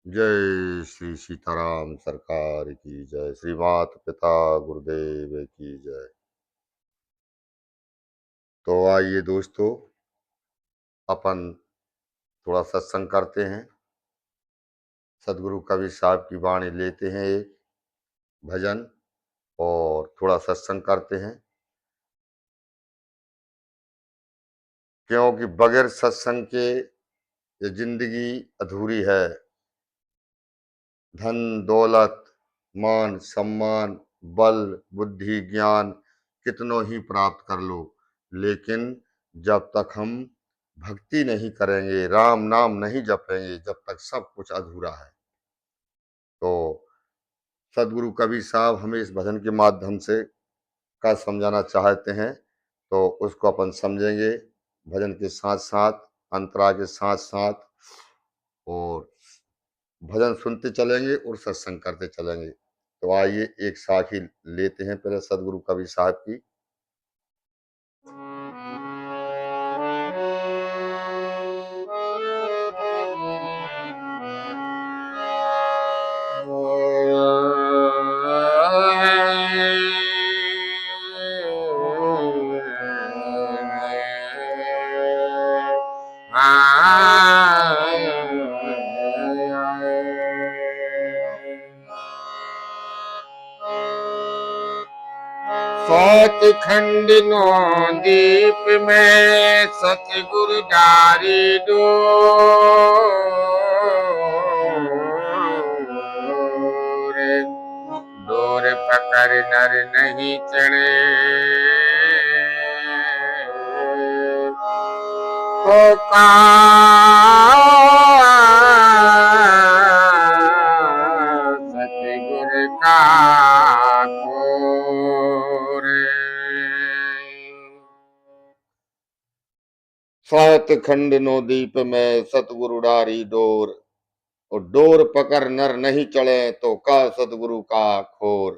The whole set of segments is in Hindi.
जय श्री सीताराम सरकार की जय। श्री मात पिता गुरुदेव की जय। तो आइए दोस्तों, अपन थोड़ा सत्संग करते हैं। सदगुरु कबीर साहब की वाणी लेते हैं, एक भजन और थोड़ा सत्संग करते हैं, क्योंकि बगैर सत्संग के ये जिंदगी अधूरी है। धन दौलत मान सम्मान बल बुद्धि ज्ञान कितनों ही प्राप्त कर लो, लेकिन जब तक हम भक्ति नहीं करेंगे, राम नाम नहीं जपेंगे, जब तक सब कुछ अधूरा है। तो सदगुरु कबीर साहब हमें इस भजन के माध्यम से का समझाना चाहते हैं, तो उसको अपन समझेंगे भजन के साथ साथ, अंतरा के साथ साथ, और भजन सुनते चलेंगे और सत्संग करते चलेंगे। तो आइए एक साखी लेते हैं पहले सदगुरु कबीर साहब की। सात खंड नो दीप में सतगुरु डारी डोर, डोर पकड़ नर नहीं चढ़े तो का सतगुरु का सात खंड नो दीप में सतगुरु डारी डोर, और डोर पकड़ नर नहीं चढ़े तो का सतगुरु का खोर।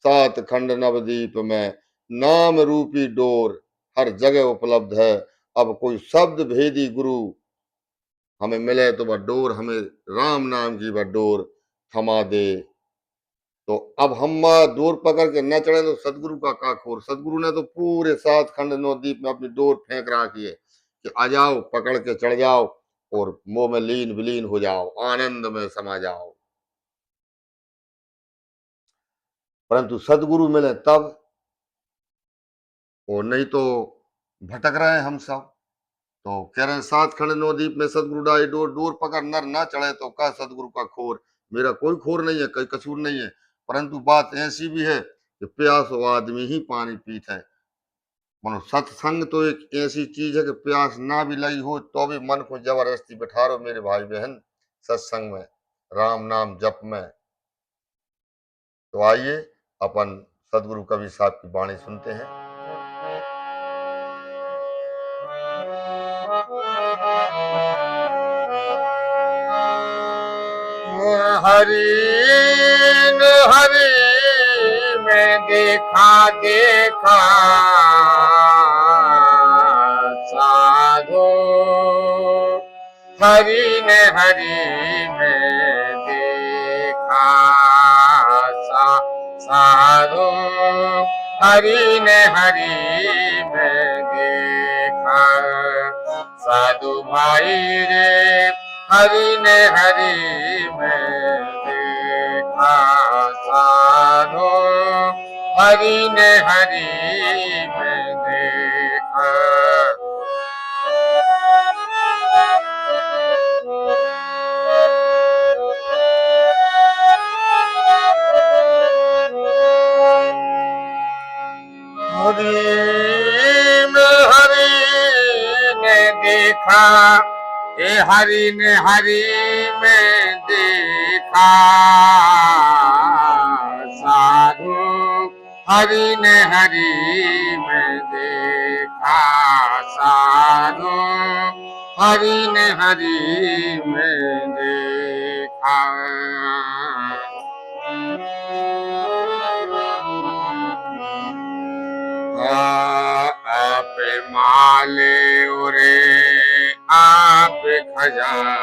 सात खंड नवदीप में नाम रूपी डोर हर जगह उपलब्ध है। अब कोई शब्द भेदी गुरु हमें मिले तो वह डोर हमें राम नाम की वह डोर थमा दे। तो अब हम डोर पकड़ के न चढ़े तो सदगुरु का खोर। सदगुरु ने तो पूरे सात खंड नवदीप में अपनी डोर फेंक रखी है कि आ जाओ, पकड़ के चढ़ जाओ और मोह में लीन विलीन हो जाओ, आनंद में समा जाओ। परंतु सदगुरु मिले तब, और नहीं तो भटक रहे हैं हम सब। तो कह रहे हैं सात खंड नवदीप में सदगुरु डाई डोर, डोर पकड़ नर ना चढ़े तो का सदगुरु का खोर। मेरा कोई खोर नहीं है, कोई कसूर नहीं है, परंतु बात ऐसी भी है कि प्यास आदमी ही पानी पीता है। मनो सत्संग तो एक ऐसी चीज है कि प्यास ना भी लगी हो तो भी मन को जबरदस्ती बैठा रहो मेरे भाई बहन सत्संग में, राम नाम जप में। तो आइए अपन सदगुरु कबीर साहब की वाणी सुनते हैं। हरि ने हरि में देखा साधो, हरि ने हरि में देखा साधो, हरि ने हरि में देखा साधु भाई रे, हरि ने हरि में देखा साधो, हरि ने हरि में देखा। हरि में हरि ने देखा, ए हरि ने हरि में देखा साधु, हरि ने हरि में देखा साधु, हरि ने हरि में देखा। आप माले उरे आप खजाना,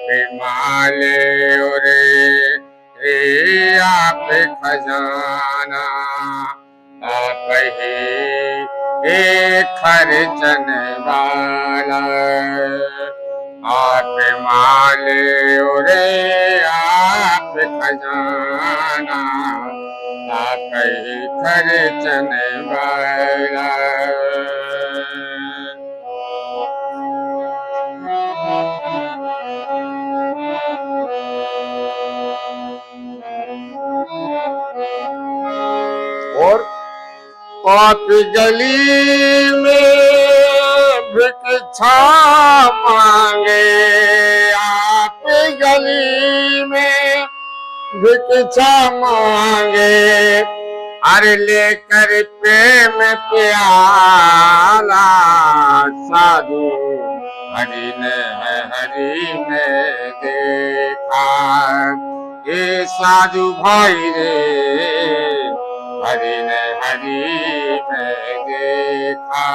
माले रे रे आप खजाना, आप ही एक खर्चन वाला, आप माले रे आप खजाना, आप ही खर्चन वाला। और आप गली में भिक्षा मांगे, आप गली में भिक्षा मांगे, अरे लेकर प्रेम प्याला, साधु हरि ने देखा, ये साधु भाई रे हरि ने में देखा।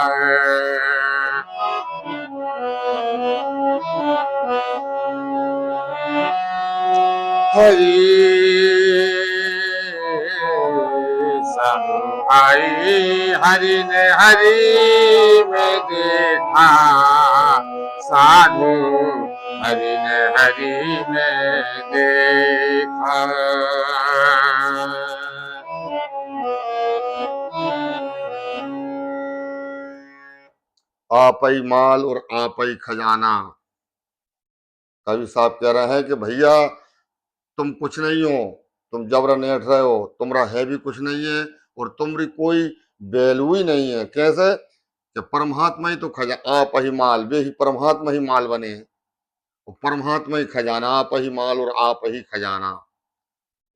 हरि साधु भाई हरि ने में देखा, साधु हरि ने में देखा। आप ही माल और आप ही खजाना। कवि साहब कह रहे हैं कि भैया तुम कुछ नहीं हो, तुम जबरन ऐठ रहे हो, तुम्हारा है भी कुछ नहीं है और तुम्हारी कोई वैल्यू ही नहीं है। कैसे कि परमात्मा ही तो खजाना, आप ही माल, वे ही परमात्मा ही माल बने हैं, और परमात्मा ही खजाना, आप ही माल और आप ही खजाना,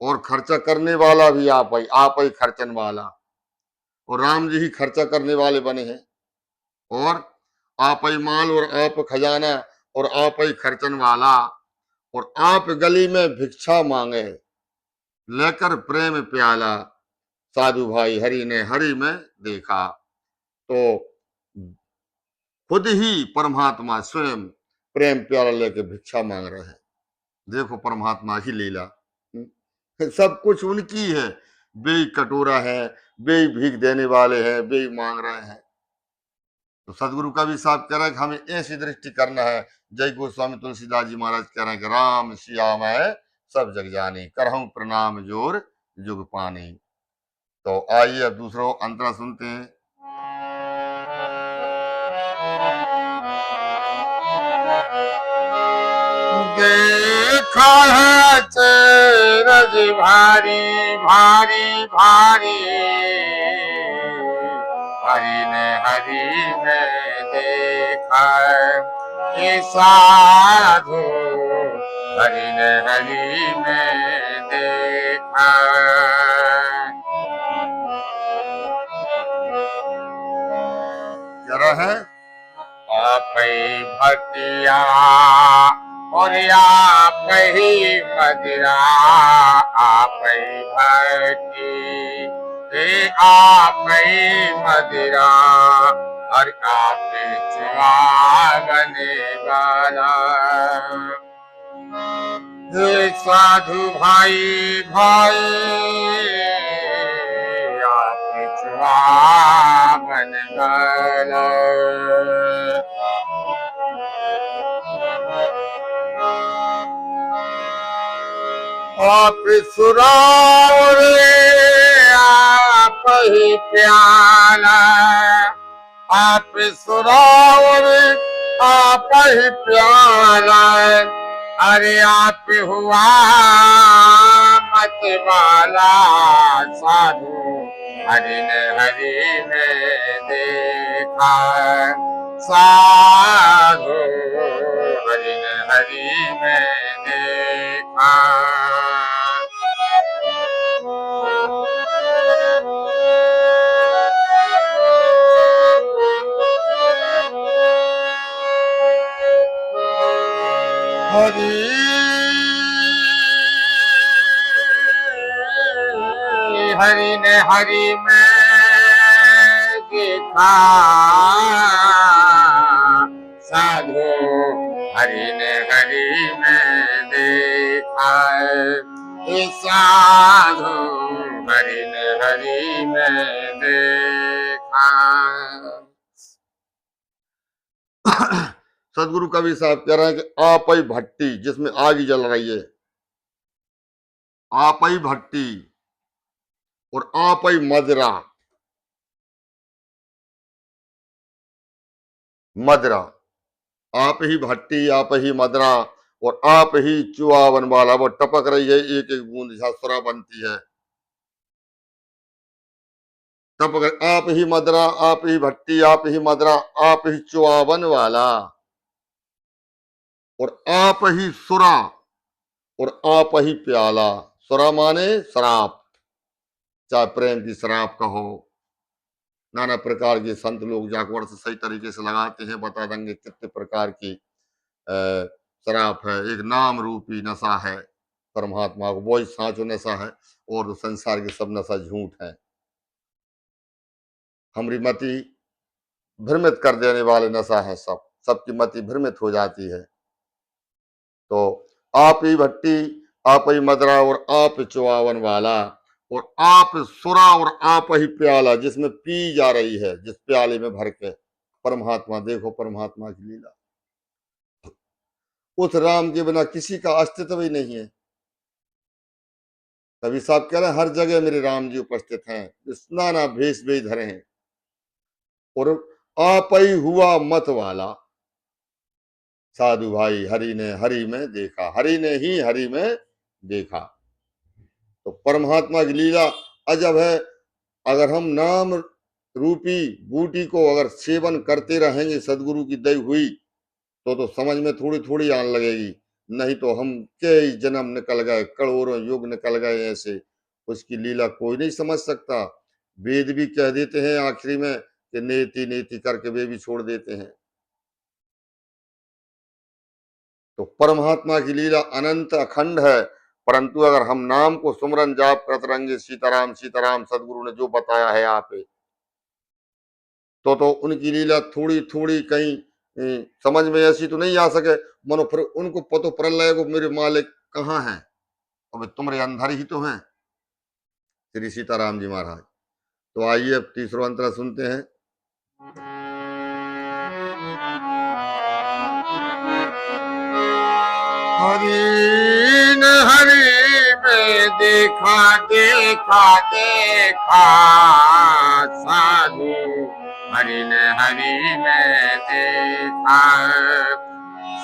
और खर्चा करने वाला भी आप ही खर्चन वाला, और राम जी ही खर्चा करने वाले बने हैं। और आप ही माल और आप खजाना और आप ही खर्चन वाला, और आप गली में भिक्षा मांगे, लेकर प्रेम प्याला, साधु भाई हरि में देखा। तो खुद ही परमात्मा स्वयं प्रेम प्याला लेकर भिक्षा मांग रहे हैं। देखो परमात्मा की लीला, सब कुछ उनकी है। वे ही कटोरा है, वे ही भीख देने वाले हैं, वे ही मांग रहे हैं। तो सदगुरु कबीर साहब कह रहे हैं कि हमें ऐसी दृष्टि करना है। जय गोस्वामी तुलसीदास जी महाराज कह रहे हैं कि राम सिया मैं सब जग जानी, करहूं प्रणाम जोर जुग पानी। तो आइए अब दूसरों अंतरा सुनते हैं। देखा है चरज भारी भारी भारी, हरि में देखा, ये साधु हरि में देखा। कह रहे हैं आप ही भक्तिया और आप ही मदिरा, आप ही भक्ति हे आप ही मदिरा, और आप चुआवने वाला। हे साधु भाई भाई आप चुआवने वाला। आप सुराव रे आप ही प्याला, आप सुराव रे आप ही प्याला, अरे आप हुआ मत वाला, साधु हरि में देखा, साधु हरि में देखा। हरि ने हरि में देखा, साधु हरि में ये साधु हरि ने हरि में देखा। सदगुरु कबीर साहब कह रहे हैं कि आप ही भट्टी जिसमें आग ही जल रही है, आप ही भट्टी और आप ही मदरा, मदरा, आप ही भट्टी, आप ही मदरा और आप ही चुआवन वाला। वो टपक रही है एक एक बूंद सुरा बनती है, टपक। आप ही मदरा, आप ही भट्टी, आप ही मदरा, आप ही चुआवन वाला और आप ही सुरा और आप ही प्याला। सुरा माने शराब, चाहे प्रेम की शराब कहो। नाना प्रकार के संत लोग जाकवर से सही तरीके से लगाते हैं, बता देंगे कितने प्रकार की शराब है। एक नाम रूपी नशा है परमात्मा को, वही सांचो नशा है, और संसार के सब नशा झूठ है। हमारी मति भ्रमित कर देने वाले नशा है, सबकी मति भ्रमित हो जाती है। तो आप ही भट्टी, आप ही मदरा और आप चुआवन वाला और आप सुरा और आप ही प्याला जिसमें पी जा रही है, जिस प्याले में भर के परमात्मा। देखो परमात्मा की लीला, उस राम के बिना किसी का अस्तित्व ही नहीं है। कभी साहब कह रहे हैं हर जगह मेरे राम जी उपस्थित हैं, नाना भेष भी धरे हैं और आप ही हुआ मत वाला। साधु भाई हरि ने हरि में देखा, हरि ने ही हरि में देखा। तो परमात्मा की लीला अजब है। अगर हम नाम रूपी बूटी को अगर सेवन करते रहेंगे सदगुरु की दई हुई, तो समझ में थोड़ी थोड़ी आने लगेगी। नहीं तो हम कई जन्म निकल गए, करोड़ों युग निकल गए ऐसे, उसकी लीला कोई नहीं समझ सकता। वेद भी कह देते हैं आखिरी में कि नेति नेति करके वे भी छोड़ देते हैं। तो परमात्मा की लीला अनंत अखंड है, परंतु अगर हम नाम को सुमरन जाप करते रहेंगे सीताराम सीताराम, सदगुरु ने जो बताया है आप तो उनकी लीला थोड़ी थोड़ी कहीं समझ में ऐसी तो नहीं आ सके। मनो फिर उनको पतो प्रलय को मेरे मालिक कहाँ हैं, अब तुम्हारे अंदर ही तो हैं श्री सीताराम जी महाराज। तो आइए अब तीसरा अंतरा सुनते हैं। हरि ने हरि में देखा देखा देखा, साधु हरि ने हरि में देखा।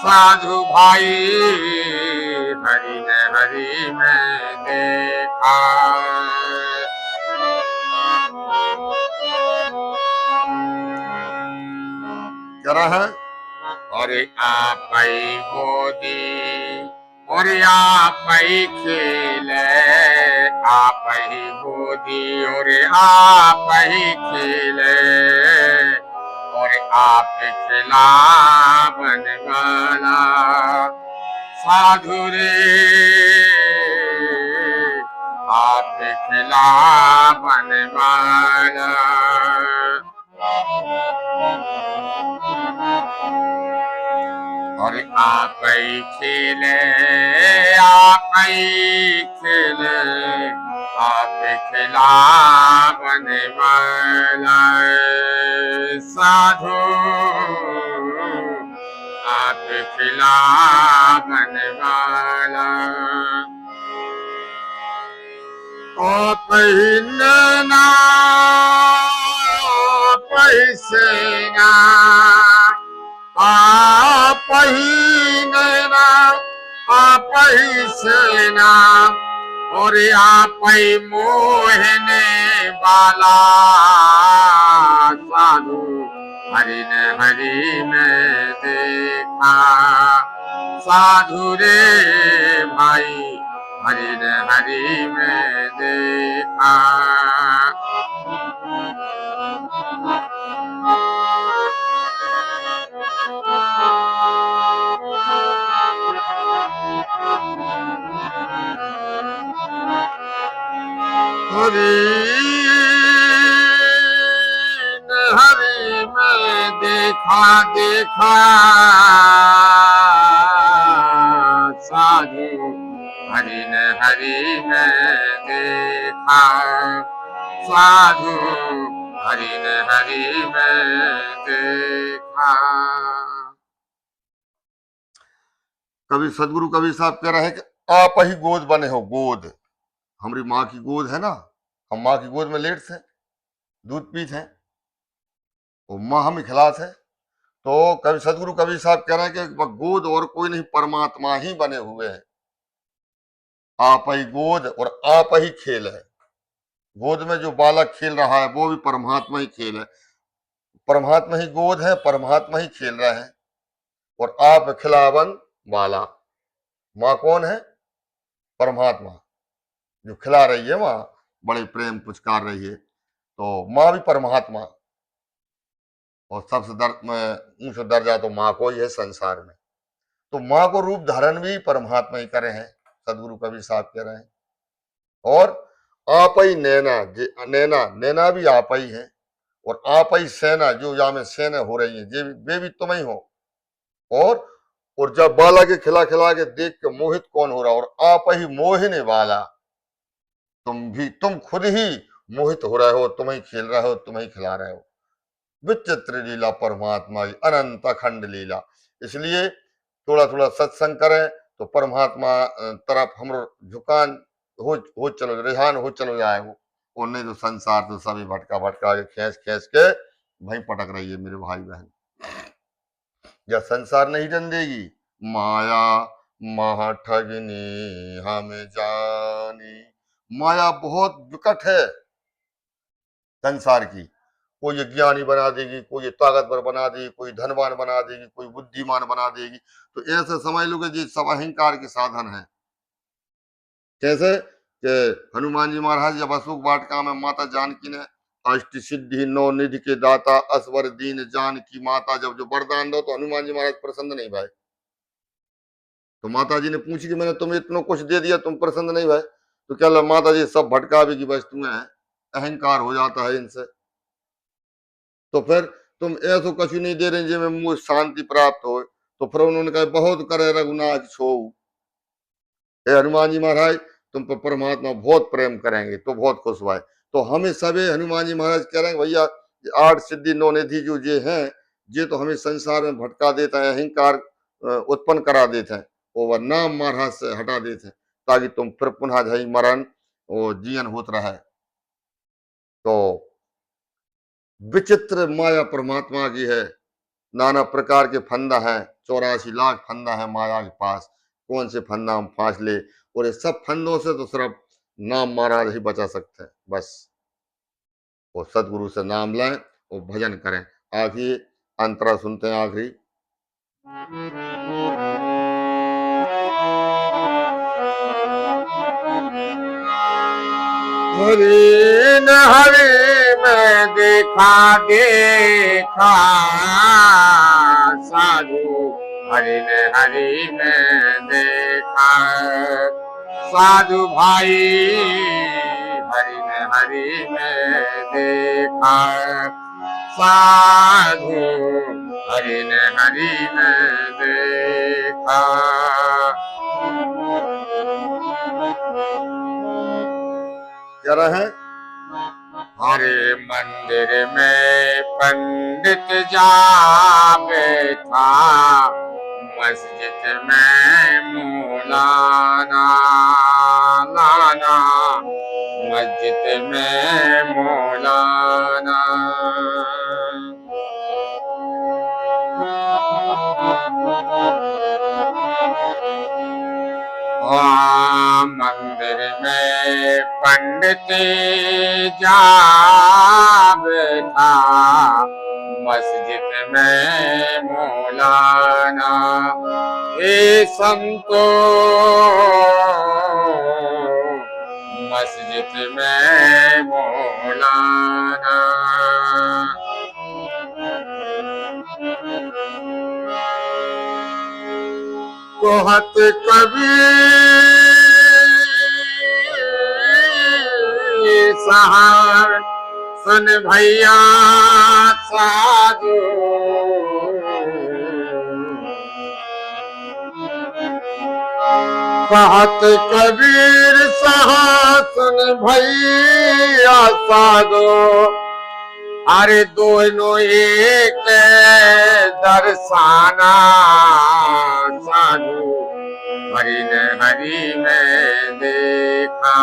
साधु भाई हरि ने हरि में देखा। जरा है और आप ही मोदी और आप ही खेले, आप ही मोदी और आप ही खेले, और आप खिला बनवाला। साधु रे आप खिला बनवाला। और आप ही खेले, आप ही खेले, आप खिला बनवाला। साधु आप खिला बनवाला। आप ही नैना आप ही सेना, आप ही नैना आप ही सेना, और आप ही मोहने वाला। साधु हरि ने हरि में देखा। साधु रे भाई हरि ने हरि में देखा। हरि में देखा देखा, साधु हरि ने हरि देखा, साधु हरि ने हरि में देखा। कभी सदगुरु कबीर साहब कह रहे हैं कि आप ही गोद बने हो, गोद। हमारी माँ की गोद है ना, हम माँ की गोद में लेट थे, दूध पीते हैं, वो माँ हमें खिलाते हैं। तो कभी सदगुरु कबीर साहब कह रहे हैं कि गोद और कोई नहीं, परमात्मा ही बने हुए हैं। आप ही गोद और आप ही खेल है। गोद में जो बालक खेल रहा है वो भी परमात्मा ही खेल है, परमात्मा ही गोद है, परमात्मा ही खेल रहा है। और आप खिलावन वाला, माँ कौन है? परमात्मा, जो खिला रही है माँ, बड़े प्रेम पुचकार रही है, तो माँ भी परमात्मा। और सबसे ऊंचा दर्जा तो माँ को ही है संसार में। तो माँ को रूप धारण भी परमात्मा ही करे हैं, सदगुरु कबीर साहब कह रहे हैं। और आप ही नैना, नैना नैना भी आप ही है। और आप ही सेना, जो यहाँ में सेना हो रही है वे भी तुम ही हो। और जब बाला के खिला खिला के देख के मोहित कौन हो रहा, और आप ही मोहिने वाला, तुम खुद ही मोहित हो रहे हो, तुम ही खेल रहे हो, तुम ही खिला रहे हो। विचित्र लीला परमात्मा की, अनंत अखंड लीला। इसलिए थोड़ा थोड़ा सत्संग करें तो परमात्मा तरफ हम झुकान हो चलो, रिहान हो चलो जाए वो। और नहीं तो संसार तो सभी भटका भटका के खींच खींच के वहीं पटक रही है मेरे भाई बहन। या संसार नहीं रन देगी, माया महा ठगनी हम जानी। माया बहुत विकट है संसार की। कोई ये ज्ञानी बना देगी, कोई ये ताकतवर बना देगी, कोई धनवान बना देगी, कोई बुद्धिमान बना देगी। तो ऐसे समझ लो कि ये सब अहंकार के साधन है। कैसे कि हनुमान जी महाराज जब अशोक वाटिका में माता जानकी ने अष्ट सिद्धि नौ निधि के दाता असवर दीन जानकी माता जब जो वरदान दो, तो हनुमान जी महाराज प्रसन्न नहीं भाई। तो माता जी ने पूछी कि मैंने तुम्हें इतना कुछ दे दिया, तुम प्रसन्न नहीं भाई? तो क्या माता जी सब भटका भी की वस्तुएं हैं, अहंकार हो जाता है इनसे। तो फिर तुम ऐसो कछु नहीं दे रहे जिसमें मुझे शांति प्राप्त हो। तो फिर उन्होंने कहा बहुत करे रघुनाथ छो। हे हनुमान जी महाराज, तुम पर परमात्मा बहुत प्रेम करेंगे तो बहुत खुश हुआ है। तो हमें सभी हनुमान जी महाराज कह रहे हैं भैया, आठ सिद्धि नौ निधि जो ये हैं, ये तो हमें संसार में भटका देता है, अहंकार उत्पन्न करा देते हैं, और नाम महाराज से हटा देते हैं, ताकि तुम फिर पुनः जही मरण और जीवन होत रहे। तो विचित्र माया परमात्मा की है, नाना प्रकार के फंदा है, 84 लाख फंदा है माया के पास, कौन से फंदा हम फांस ले। और ये सब फंदों से तो सिर्फ नाम महाराज ही बचा सकते हैं बस। वो सदगुरु से नाम लें और भजन करें। आखिरी अंतरा सुनते हैं आखिरी। हरि न हरि में देखा देखा, साधु हरि ने हरि में देखा, साधु भाई हरि ने हरि में देखा, साधु हरि ने हरि में देखा। क्या रहे? हरे मंदिर में पंडित जा बैठा, मस्जिद में मौलाना लाना, मस्जिद में मौलाना। मंदिर में पंडित जा बैठा, मस्जिद में मौलाना। ए संतो मस्जिद में मौलाना। कहत कबीर साहब सुन भैया साधु, कहत कबीर सहासन भैया साधो, अरे दोनों एक दर्शाना साधु, हरि ने हरि में देखा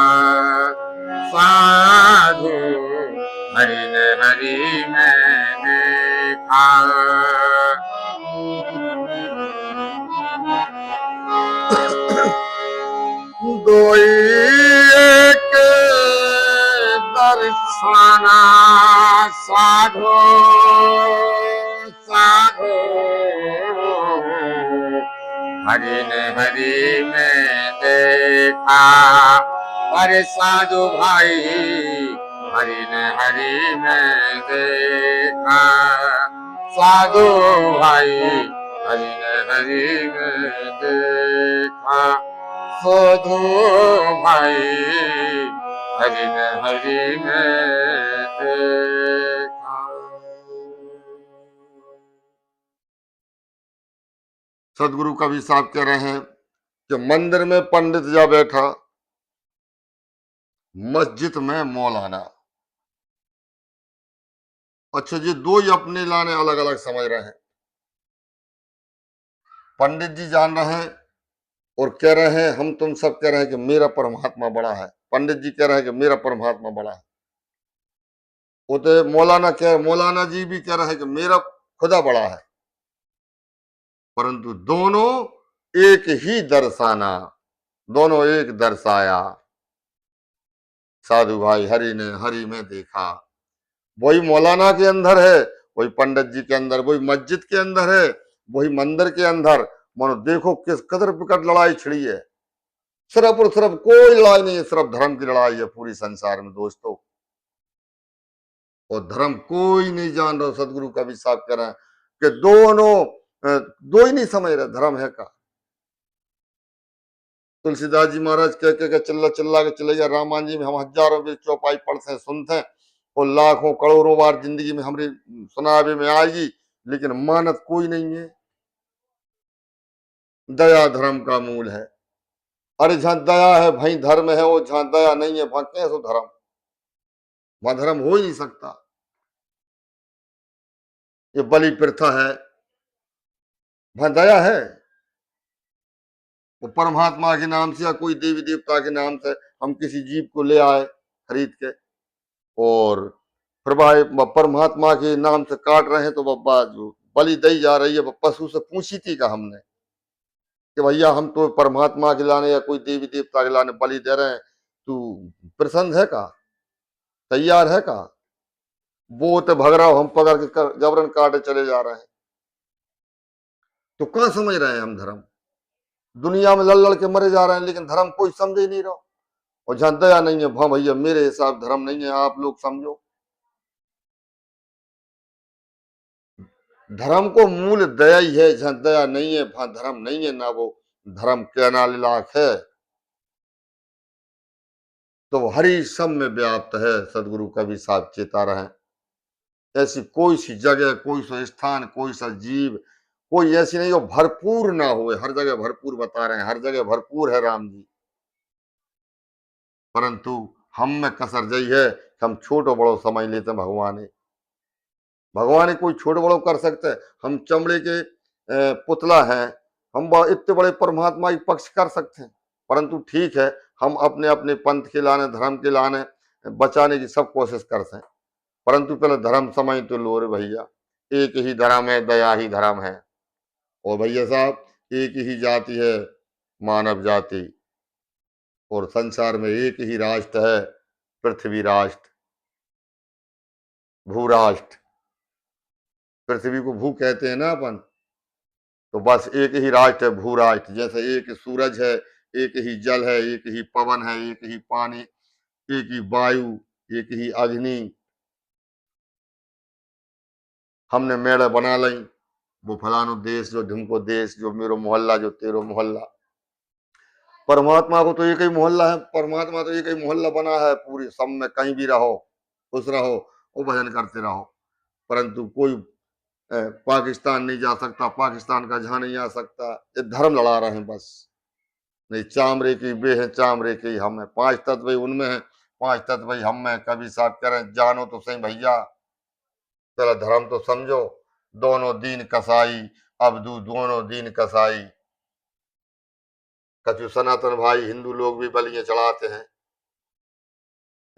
साधु, हरि ने हरि में देखा। दो एक दर्शना साधो साधो, हरि ने हरि में देखा। अरे साधु भाई हरि ने हरि में देखा, साधु भाई हरि ने हरि में देखा, साधु भाई हरि ने हरि में देखा। सदगुरु कबीर साहब कह रहे हैं कि मंदिर में पंडित जा बैठा, मस्जिद में मौलाना। अच्छा जी, दो ही अपने लाने अलग अलग समझ रहे हैं। पंडित जी जान रहे हैं और कह रहे हैं, हम तुम सब कह रहे हैं कि मेरा परमात्मा बड़ा है। पंडित जी कह रहे हैं कि मेरा परमात्मा बड़ा है। वो तो मौलाना जी भी कह रहे हैं कि मेरा खुदा बड़ा है। परंतु दोनों एक ही दर्शाना, दोनों एक दर्शाया। साधु भाई हरि ने हरि में देखा। वही मौलाना के अंदर है, वही पंडित जी के अंदर, वही मस्जिद के अंदर है, वही मंदिर के अंदर। मानो देखो किस कदर विकट लड़ाई छिड़ी है। सिर्फ और सिर्फ कोई लड़ाई नहीं है, सिर्फ धर्म की लड़ाई है पूरी संसार में दोस्तों। और धर्म कोई नहीं जान रहा। सदगुरु कबीर साहब कह रहे हैं कि दोनों दो ही नहीं समझ रहे धर्म है का। तुलसीदास जी महाराज कह चिल्ला चिल्ला के चले गए, रामायण जी में हम हजारों भी चौपाई पढ़ते हैं सुनते हैं और लाखों करोड़ों बार जिंदगी में हमारी सुनावे में आएगी, लेकिन मानत कोई नहीं है। दया धर्म का मूल है। अरे जहां दया है भाई धर्म है, वो जहां दया नहीं है वहां कैसे धर्म, वहां धर्म हो ही नहीं सकता। ये बलि प्रथा है, वहां दया है? वो परमात्मा के नाम से या कोई देवी देवता के नाम से हम किसी जीव को ले आए खरीद के और प्रभाव परमात्मा के नाम से काट रहे हैं, तो बब्बा जो बलि दी जा रही है वो पशु से पूछी थी का हमने कि भैया हम तो परमात्मा के लाने या कोई देवी देवता के लाने बलि दे रहे हैं, तू प्रसन्न है का, तैयार है का? वो तो भग रहा हो, हम पकड़ के जबरन काटे चले जा रहे हैं। तो कहां समझ रहे हैं हम धर्म? दुनिया में लड़ लड़ के मरे जा रहे हैं, लेकिन धर्म कोई समझ ही नहीं रहा। और जहां दया नहीं है वहां भैया मेरे हिसाब धर्म नहीं है, आप लोग समझो। धर्म को मूल दया ही है, जहां दया नहीं है वहां धर्म नहीं है, ना वो धर्म कहना लायक है। तो हरि सब में व्याप्त है, सदगुरु कबीर साहब चेता रहे। ऐसी कोई सी जगह, कोई सा स्थान, कोई सा जीव, कोई ऐसी नहीं हो भरपूर ना हो। हर जगह भरपूर बता रहे हैं, हर जगह भरपूर है राम जी। परंतु हम में कसर यही है कि हम छोटो बड़ो समझ लेते हैं भगवान। भगवान कोई छोटे बड़ो कर सकते हैं? हम चमड़े के पुतला हैं, हम इतने बड़े परमात्मा की पक्ष कर सकते हैं। परंतु ठीक है, हम अपने अपने पंथ के लाने, धर्म के लाने बचाने की सब कोशिश करते हैं। परंतु पहले धर्म समझ तो लो रे भैया। एक ही धर्म है, दया ही धर्म है। और भैया साहब एक ही जाति है, मानव जाति। और संसार में एक ही राष्ट्र है, पृथ्वी राष्ट्र, भू राष्ट्र। पृथ्वी को भू कहते हैं ना अपन, तो बस एक ही राष्ट्र है, भू राष्ट्र। जैसे एक सूरज है, एक ही जल है, एक ही पवन है, एक ही पानी, एक ही वायु, एक ही अग्नि। हमने मेड़ बना ली, वो फलानो देश जो ढिमको देश, जो मेरो मोहल्ला जो तेरो मोहल्ला। परमात्मा को तो एक ही मोहल्ला है, परमात्मा तो एक ही मोहल्ला बना है पूरी सब में। कहीं भी रहो, खुश रहो और भजन करते रहो। परंतु कोई पाकिस्तान नहीं जा सकता, पाकिस्तान का जहां नहीं आ सकता। ये धर्म लड़ा रहे हैं बस। नहीं चामड़े की वे है, चामड़े के ही हम है। पांच तत्व भाई उनमें है, पांच तत्व भाई हम में। कभी साहब कह रहे हैं जानो तो सही भैया, पहला धर्म तो समझो। दोनों दीन कसाई, अबदू दोनों दीन कसाई। कछु सनातन भाई हिंदू लोग भी बलियां चढ़ाते हैं?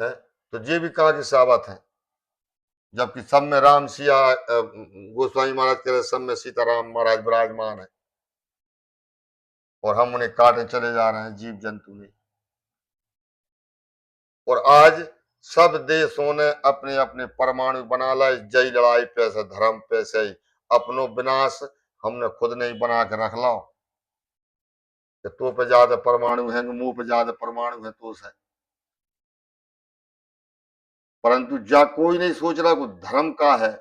तो ये भी कहा कि सावत है, जबकि सब में राम सिया गोस्वामी महाराज कह रहे सब में सीताराम महाराज विराजमान है, और हम उन्हें काटने चले जा रहे हैं जीव जंतु ने। और आज सब देशों ने अपने अपने परमाणु बना लाए, जय लड़ाई पैसे धर्म पैसे ही, अपनो विनाश हमने खुद नहीं बना के रख लो। कि तो पे ज्यादा परमाणु है, मुंह पे ज्यादा परमाणु है तो है। परंतु जा कोई नहीं सोच रहा को धर्म का है।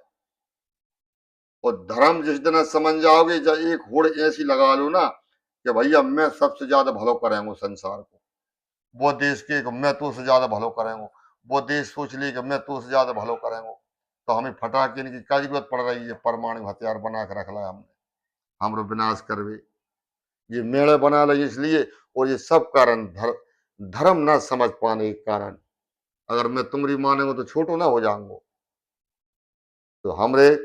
और धर्म जिस दिन समझ जाओगे, जब एक होड़ ऐसी लगा लो ना कि भैया मैं सबसे ज्यादा भलो करेंगे संसार को, वो देश के मैं तो से ज्यादा भलो करेंगे, वो देश सोच ली कि मैं तो से ज्यादा भलो करेंगे, तो हमें फटाके की क्या जरूरत पड़ रही है? परमाणु हथियार बना के रख ला हमने, हमरो विनाश करवे। ये मेले बना ले इसलिए, और ये सब कारण धर्म ना समझ पाने के कारण। अगर मैं तुम्हारी मानेंगे तो छोटो ना हो जाऊंगा। तो हमरे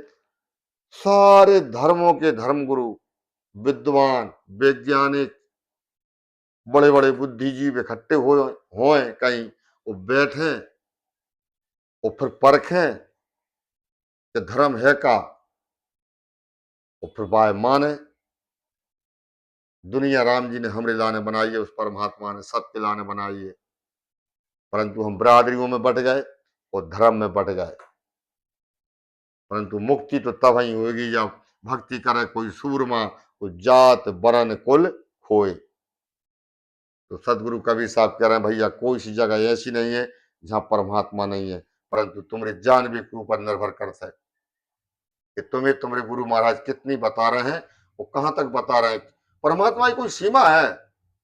सारे धर्मों के धर्मगुरु, विद्वान, वैज्ञानिक, बड़े बड़े बुद्धिजीवी इकट्ठे हो कहीं, वो बैठे और फिर परखें कि धर्म है का, और फिर बाय माने। दुनिया राम जी ने हमरे लाने बनाई है, उस परमात्मा ने सबके लाने बनाई है, परंतु हम बिरादरियों में बट गए और धर्म में बट गए। परंतु मुक्ति तो तब ही होगी जब भक्ति करे कोई सूरमा, कोई जात बरन कुल खोए। तो सदगुरु कबीर साहब कह रहे हैं भैया कोई सी जगह ऐसी नहीं है जहां परमात्मा नहीं है, परंतु तुम्हारे जानवी के ऊपर निर्भर करता है कि तुम्हें तुम्हारे गुरु महाराज कितनी बता रहे हैं, वो कहां तक बता रहे हैं। परमात्मा की कोई सीमा है?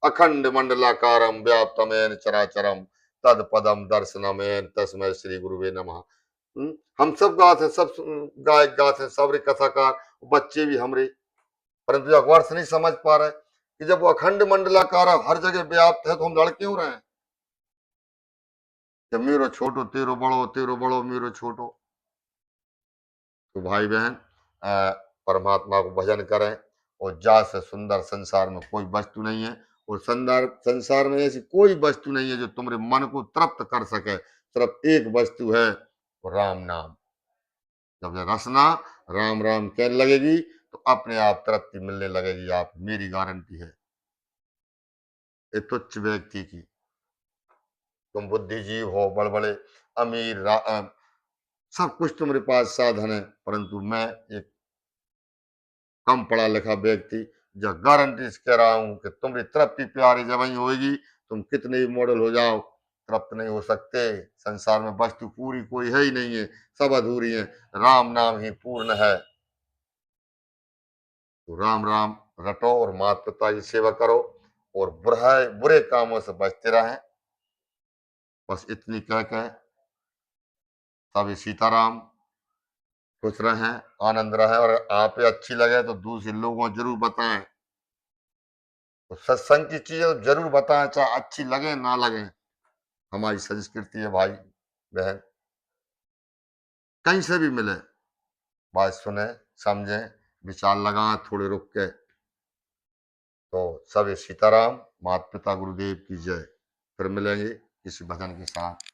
अखंड मंडलाकारम व्याप्तमेन चराचरम तद पदम दर्शनमेन तस्मै श्री गुरुवे नमः। हम सब गाते हैं, सब गायक गाते हैं, सब कथाकार बच्चे भी हमरे, परंतु एक वर्ष नहीं समझ पा रहे कि जब वो अखंड मंडलाकार हर जगह व्याप्त है तो हम लड़ क्यों रहे हैं? जब मेरो छोटो तेरो बड़ो मेरो छोटो। तो भाई बहन परमात्मा को भजन करें, और जा से सुंदर संसार में कोई वस्तु नहीं है, और संसार में ऐसी कोई वस्तु नहीं है जो तुम्हारे मन को तृप्त कर सके। सिर्फ एक वस्तु है, वो राम नाम। जब रसना राम राम कहने लगेगी तो अपने आप तृप्ति मिलने लगेगी, आप मेरी गारंटी है। ये तुच्छ व्यक्ति की, तुम बुद्धिजीव हो, बड़े बड़े अमीर सब कुछ तुम्हारे पास साधन है, परंतु मैं एक कम पढ़ा लिखा व्यक्ति जो गारंटी कह रहा हूं कि तुम्हारी तृप्ति प्यारी जब ही होगी, तुम कितने भी मॉडल हो जाओ तृप्त नहीं हो सकते। संसार में वस्तु पूरी कोई है ही नहीं है, सब अधूरी है, राम नाम ही पूर्ण है। तो राम राम रटो और माता पिता की सेवा करो, और बुरे कामों से बचते रहें। बस इतनी कह के सभी सीताराम, खुश रहें, आनंद रहें, और आप अच्छी लगे तो दूसरे लोगों को जरूर बताएं। तो सत्संग की चीजें जरूर बताएं, चाहे अच्छी लगे ना लगे, हमारी संस्कृति है भाई बहन। कहीं से भी मिले बात सुने, समझें, विचार लगाएं थोड़े रुक के। तो सभी सीताराम, माता पिता गुरुदेव की जय। फिर मिलेंगे किसी भजन के साथ।